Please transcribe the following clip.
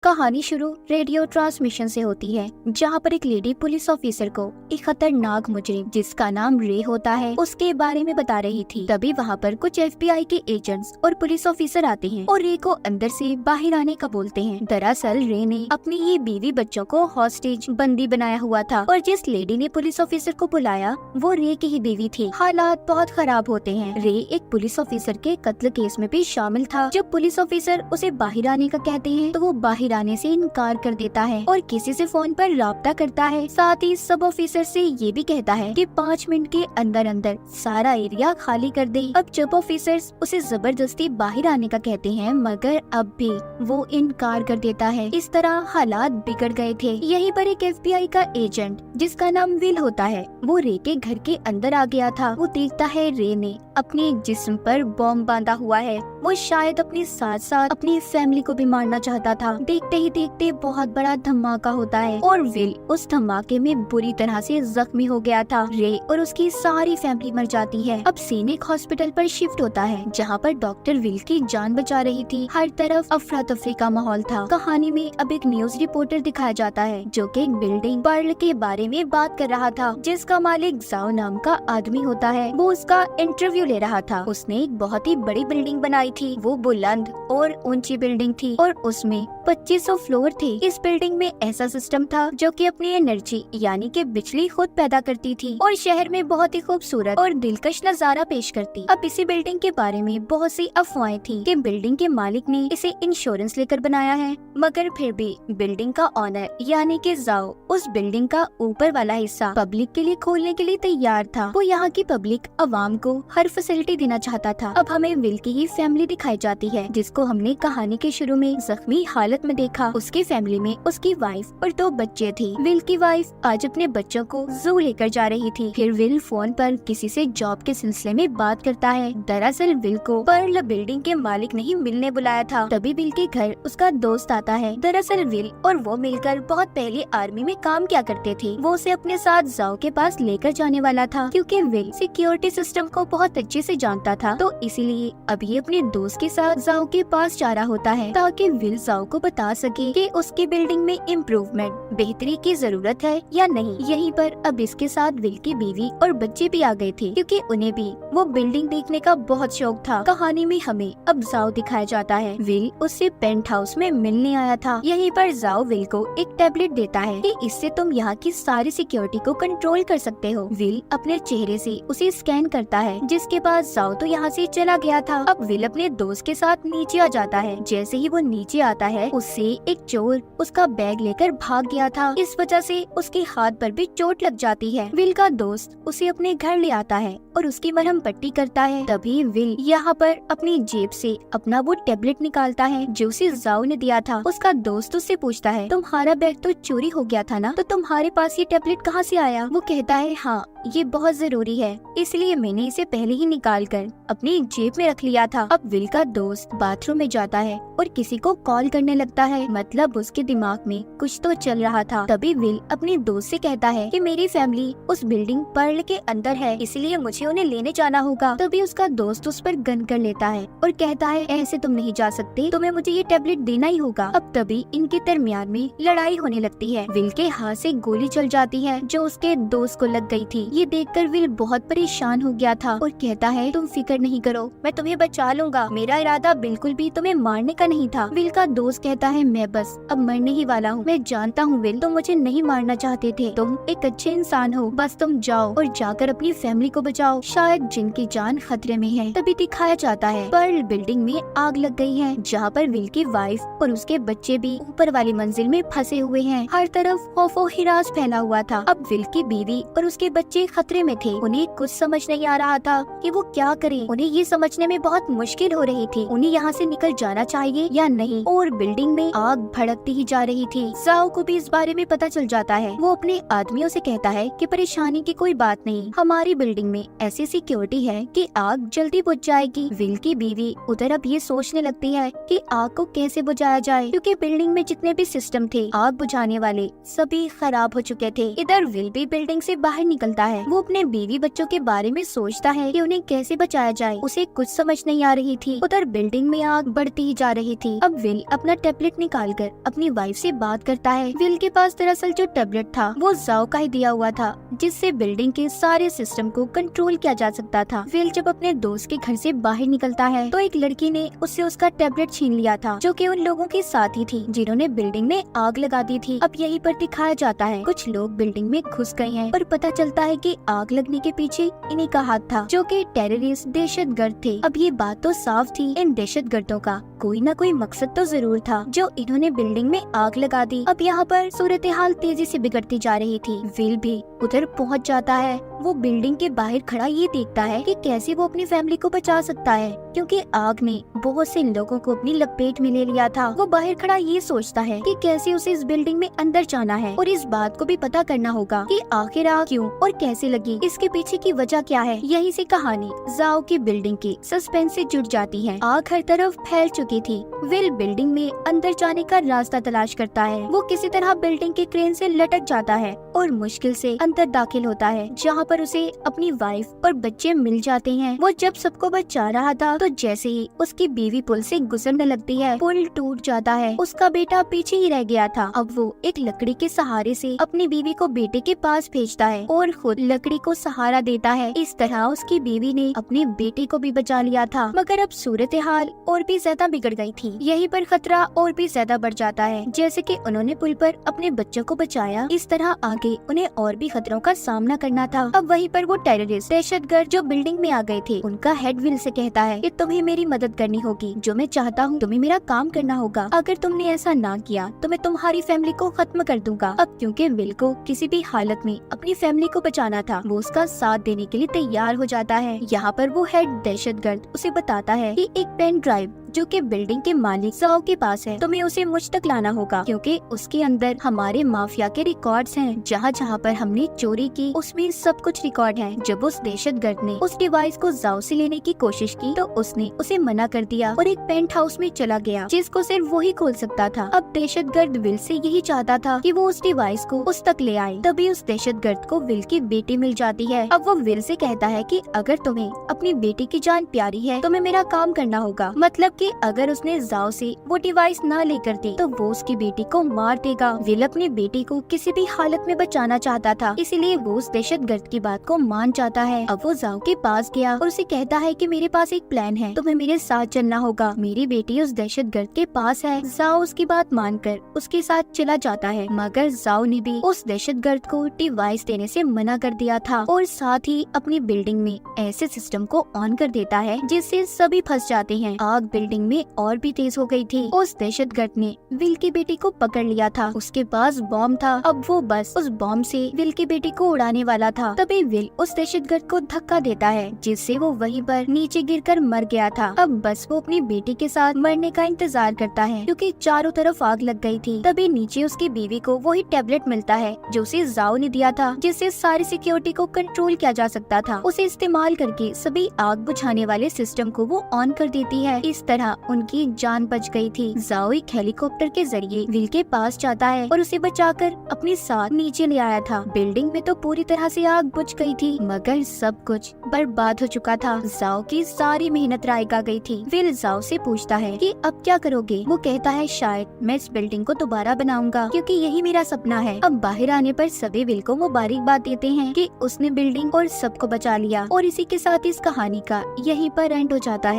कहानी शुरू radio transmission से होती है, जहाँ पर एक लेडी पुलिस ऑफिसर को एक खतरनाक मुजरिम जिसका नाम रे होता है उसके बारे में बता रही थी। तभी वहाँ पर कुछ FBI के एजेंट्स और पुलिस ऑफिसर आते हैं और रे को अंदर से बाहर आने का बोलते हैं। दरअसल रे ने अपनी ही बीवी बच्चों को हॉस्टेज बंदी बनाया हुआ था और जिस लेडी ने पुलिस ऑफिसर को बुलाया वो रे की ही बीवी थी। हालात बहुत खराब होते हैं। रे एक पुलिस ऑफिसर के कत्ल केस में भी शामिल था। जब पुलिस ऑफिसर उसे बाहर आने का कहते हैं तो वो बाहर आने से इनकार कर देता है और किसी से फोन पर राब्ता करता है। साथ ही सब ऑफिसर से ये भी कहता है कि 5 मिनट के अंदर अंदर सारा एरिया खाली कर दे। अब जब ऑफिसर्स उसे जबरदस्ती बाहर आने का कहते हैं मगर अब भी वो इनकार कर देता है। इस तरह हालात बिगड़ गए थे। यहीं पर एक FBI का एजेंट जिसका नाम विल होता है वो रे के घर के अंदर आ गया था। वो देखता है रे ने अपने एक जिस्म पर बॉम्ब बांधा हुआ है। वो शायद अपने साथ साथ अपनी फैमिली को भी मारना चाहता था। देखते ही देखते बहुत बड़ा धमाका होता है और विल उस धमाके में बुरी तरह से जख्मी हो गया था। रे और उसकी सारी फैमिली मर जाती है। अब सीन एक हॉस्पिटल पर शिफ्ट होता है जहाँ पर डॉक्टर विल की जान बचा रही थी। हर तरफ अफरा तफरी का माहौल था। कहानी में अब एक न्यूज रिपोर्टर दिखाया जाता है जो कि एक बिल्डिंग पर्ल के बारे में बात कर रहा था जिसका मालिक जाओ नाम का आदमी होता है। वो उसका इंटरव्यू ले रहा था। उसने एक बहुत ही बड़ी बिल्डिंग बनाई थी। वो बुलंद और ऊंची बिल्डिंग थी और उसमें 2500 फ्लोर थे। इस बिल्डिंग में ऐसा सिस्टम था जो कि अपनी एनर्जी यानी कि बिजली खुद पैदा करती थी और शहर में बहुत ही खूबसूरत और दिलकश नजारा पेश करती। अब इसी बिल्डिंग के बारे में बहुत सी अफवाहें थी कि बिल्डिंग के मालिक ने इसे इंश्योरेंस लेकर बनाया है, मगर फिर भी बिल्डिंग का ऑनर यानी कि जाओ उस बिल्डिंग का ऊपर वाला हिस्सा पब्लिक के लिए खोलने के लिए तैयार था। वो यहाँ की पब्लिक अवाम को हर फैसिलिटी देना चाहता था। अब हमें विल की ही फैमिली दिखाई जाती है जिसको हमने कहानी के शुरू में जख्मी हालत में देखा। उसकी फैमिली में उसकी वाइफ और 2 बच्चे थे। विल की वाइफ आज अपने बच्चों को जू लेकर जा रही थी। फिर विल फोन पर किसी से जॉब के सिलसिले में बात करता है। दरअसल विल को पर्ल बिल्डिंग के मालिक ने ही मिलने बुलाया था। तभी विल के घर उसका दोस्त आता है। दरअसल विल और वो मिलकर बहुत पहले आर्मी में काम किया करते थे। वो उसे अपने साथ जाओ के पास लेकर जाने वाला था क्योंकि विल सिक्योरिटी सिस्टम को बहुत अच्छे से जानता था। तो इसीलिए अभी अपने दोस्त के साथ जाओ के पास जा रहा होता है ताकि विल जाओ को बता सके कि उसकी बिल्डिंग में इम्प्रूवमेंट बेहतरी की जरूरत है या नहीं। यहीं पर अब इसके साथ विल की बीवी और बच्चे भी आ गए थे क्योंकि उन्हें भी वो बिल्डिंग देखने का बहुत शौक था। कहानी में हमें अब जाओ दिखाया जाता है। विल उससे पेंट हाउस में मिलने आया था। यहीं पर जाओ विल को एक टैबलेट देता है कि इससे तुम यहाँ की सारी सिक्योरिटी को कंट्रोल कर सकते हो। विल अपने चेहरे से उसे स्कैन करता है जिसके बाद जाओ तो यहाँ से चला गया था। अब विल अपने दोस्त के साथ नीचे आ जाता है। जैसे ही वो नीचे आता है उससे एक चोर उसका बैग लेकर भाग गया था। इस वजह से उसके हाथ पर भी चोट लग जाती है। विल का दोस्त उसे अपने घर ले आता है और उसकी मरहम पट्टी करता है। तभी विल यहाँ पर अपनी जेब से अपना वो टैबलेट निकालता है जो उसे जाओ ने दिया था। उसका दोस्त उससे पूछता है तुम्हारा बैग तो चोरी हो गया था ना, तो तुम्हारे पास ये टैबलेट कहाँ से आया? वो कहता है हाँ ये बहुत जरूरी है इसलिए मैंने इसे पहले ही निकाल कर अपनी जेब में रख लिया था। अब विल का दोस्त बाथरूम में जाता है और किसी को कॉल करने लगता है। मतलब उसके दिमाग में कुछ तो चल रहा था। तभी विल अपने दोस्त से कहता है कि मेरी फैमिली उस बिल्डिंग पर्ल के अंदर है इसलिए मुझे उन्हें लेने जाना होगा। तभी उसका दोस्त उस पर गन कर लेता है और कहता है ऐसे तुम नहीं जा सकते, तुम्हें मुझे ये टैबलेट देना ही होगा। अब तभी इनके दरमियान में लड़ाई होने लगती है। विल के हाथ से गोली चल जाती है जो उसके दोस्त को लग गई थी। ये देखकर विल बहुत परेशान हो गया था और कहता है तुम फिक्र नहीं करो, मैं तुम्हें बचा लूंगा, मेरा इरादा बिल्कुल भी तुम्हें मारने का नहीं था। विल का दोस्त कहता है मैं बस अब मरने ही वाला हूँ। मैं जानता हूँ विल तुम मुझे नहीं मारना चाहते थे, तुम एक अच्छे इंसान हो, बस तुम जाओ और जाकर अपनी फैमिली को बचाओ, शायद जिनकी जान खतरे में है। तभी दिखाया जाता है पर्ल बिल्डिंग में आग लग गई है जहाँ पर विल की वाइफ और उसके बच्चे भी ऊपर वाली मंजिल में फंसे हुए हैं। हर तरफ खौफो हिरास फैला हुआ था। अब विल की बीवी और उसके बच्चे खतरे में थे। उन्हें कुछ समझ नहीं आ रहा था कि वो क्या करें। उन्हें ये समझने में बहुत मुश्किल हो रही थी उन्हें यहाँ से निकल जाना चाहिए या नहीं। और बिल्डिंग में आग भड़कती ही जा रही थी। जाओ को भी इस बारे में पता चल जाता है। वो अपने आदमियों से कहता है कि परेशानी की कोई बात नहीं, हमारी बिल्डिंग में ऐसी सिक्योरिटी है कि आग जल्दी बुझ जाएगी। विल की बीवी उधर अब ये सोचने लगती है कि आग को कैसे बुझाया जाए क्योंकि बिल्डिंग में जितने भी सिस्टम थे आग बुझाने वाले सभी खराब हो चुके थे। इधर विल भी बिल्डिंग से बाहर निकलता है। वो अपने बीवी बच्चों के बारे में सोचता है कि उन्हें कैसे बचाया जाए। उसे कुछ समझ नहीं आ रही थी। उधर बिल्डिंग में आग बढ़ती ही जा रही थी। अब विल अपना टैबलेट टैबलेट निकालकर अपनी वाइफ से बात करता है। विल के पास दरअसल जो टैबलेट था वो जाओ का ही दिया हुआ था, जिससे बिल्डिंग के सारे सिस्टम को कंट्रोल किया जा सकता था। विल जब अपने दोस्त के घर से बाहर निकलता है तो एक लड़की ने उससे उसका टैबलेट छीन लिया था, जो कि उन लोगों की साथी थी जिन्होंने बिल्डिंग में आग लगा दी थी। अब यहीं पर दिखाया जाता है कुछ लोग बिल्डिंग में घुस गए हैं, पर पता चलता है कि आग लगने के पीछे इन्हीं का हाथ था, जो कि टेररिस्ट दहशतगर्द थे। अब ये बात तो साफ थी, इन दहशतगर्दों का कोई न कोई मकसद तो जरूर था जो इन्होंने बिल्डिंग में आग लगा दी। अब यहाँ पर सूरत हाल तेजी से बिगड़ती जा रही थी। विल भी उधर पहुँच जाता है। वो बिल्डिंग के बाहर खड़ा ये देखता है कि कैसे वो अपनी फैमिली को बचा सकता है, क्योंकि आग ने बहुत से लोगों को अपनी लपेट में ले लिया था। वो बाहर खड़ा ये सोचता है कि कैसे उसे इस बिल्डिंग में अंदर जाना है, और इस बात को भी पता करना होगा कि आखिर आग क्यों और कैसे लगी, इसके पीछे की वजह क्या है। यही से कहानी जाओ की बिल्डिंग की सस्पेंस से जुड़ जाती है। आग हर तरफ फैल चुकी थी। विल बिल्डिंग में अंदर जाने का रास्ता तलाश करता है। वो किसी तरह बिल्डिंग के क्रेन से लटक जाता है और मुश्किल से अंदर दाखिल होता है, जहाँ पर उसे अपनी वाइफ और बच्चे मिल जाते हैं। वो जब सबको बचा रहा था तो जैसे ही उसकी बीवी पुल से गुजरने लगती है, पुल टूट जाता है। उसका बेटा पीछे ही रह गया था। अब वो एक लकड़ी के सहारे से अपनी बीवी को बेटे के पास भेजता है और खुद लकड़ी को सहारा देता है। इस तरह उसकी बीवी ने अपने बेटे को भी बचा लिया था, मगर अब सूरत हाल और भी ज्यादा बिगड़ गई थी। यहीं पर खतरा और भी ज्यादा बढ़ जाता है। जैसे कि उन्होंने पुल पर अपने बच्चों को बचाया, इस तरह आगे उन्हें और भी खतरों का सामना करना था। अब वहीं पर वो टेररिस्ट दहशतगर्द जो बिल्डिंग में आ गए थे, उनका हेड विल से कहता है कि तुम्हें मेरी मदद करनी होगी। जो मैं चाहता हूँ तुम्हें मेरा काम करना होगा। अगर तुमने ऐसा ना किया तो मैं तुम्हारी फैमिली को खत्म कर दूंगा। अब क्योंकि विल को किसी भी हालत में अपनी फैमिली को बचाना था, वो उसका साथ देने के लिए तैयार हो जाता है। यहाँ पर वो हेड दहशतगर्द उसे बताता है कि एक पेन ड्राइव जो कि बिल्डिंग के मालिक जाओ के पास है, तुम्हें उसे मुझ तक लाना होगा, क्योंकि उसके अंदर हमारे माफिया के रिकॉर्ड्स हैं। जहाँ जहाँ पर हमने चोरी की उसमें सब कुछ रिकॉर्ड है। जब उस दहशतगर्द ने उस डिवाइस को जाओ से लेने की कोशिश की तो उसने उसे मना कर दिया और एक पेंट हाउस में चला गया, जिसको सिर्फ वही खोल सकता था। अब दहशतगर्द विल से यही चाहता था कि वो उस डिवाइस को उस तक ले आए। तभी उस दहशतगर्द को विल की बेटी मिल जाती है। अब वो विल से कहता है कि अगर तुम्हें अपनी बेटी की जान प्यारी है तुम्हें मेरा काम करना होगा। मतलब कि अगर उसने जाओ से वो डिवाइस ना लेकर दी तो वो उसकी बेटी को मार देगा। विल अपनी बेटी को किसी भी हालत में बचाना चाहता था, इसीलिए वो उस दहशतगर्द की बात को मान जाता है। अब वो जाओ के पास गया और उसे कहता है कि मेरे पास एक प्लान है, तुम्हें मेरे साथ चलना होगा। मेरी बेटी उस दहशतगर्द के पास है। जाओ उसकी बात मानकर उसके साथ चला जाता है, मगर जाओ ने भी उस दहशतगर्द को डिवाइस देने से मना कर दिया था और साथ ही अपनी बिल्डिंग में ऐसे सिस्टम को ऑन कर देता है जिससे सभी फंस जाते हैं। आग बिल्डिंग में और भी तेज हो गई थी। उस दहशतगर्द ने विल की बेटी को पकड़ लिया था। उसके पास बॉम्ब था। अब वो बस उस बॉम्ब से विल की बेटी को उड़ाने वाला था। तभी विल उस दहशतगर्द को धक्का देता है, जिससे वो वहीं पर नीचे गिरकर मर गया था। अब बस वो अपनी बेटी के साथ मरने का इंतजार करता है, क्योंकि चारों तरफ आग लग गई थी। तभी नीचे उसकी बीवी को वही टैबलेट मिलता है जो उसे जाओ ने दिया था, जिससे सारी सिक्योरिटी को कंट्रोल किया जा सकता था। उसे इस्तेमाल करके सभी आग बुझाने वाले सिस्टम को वो ऑन कर देती है। इस तरह उनकी जान बच गई थी। जाओ एक हेलीकॉप्टर के जरिए विल के पास जाता है और उसे बचाकर अपने साथ नीचे ले आया था। बिल्डिंग में तो पूरी तरह से आग बुझ गई थी, मगर सब कुछ बर्बाद हो चुका था। जाओ की सारी मेहनत रायग आ गई थी। विल जाओ से पूछता है कि अब क्या करोगे। वो कहता है शायद मैं इस बिल्डिंग को दोबारा बनाऊंगा, क्योंकि यही मेरा सपना है। अब बाहर आने पर सभी विल को मुबारकबाद देते हैं कि उसने बिल्डिंग और सबको बचा लिया। और इसी के साथ इस कहानी का यहीं पर एंड हो जाता है।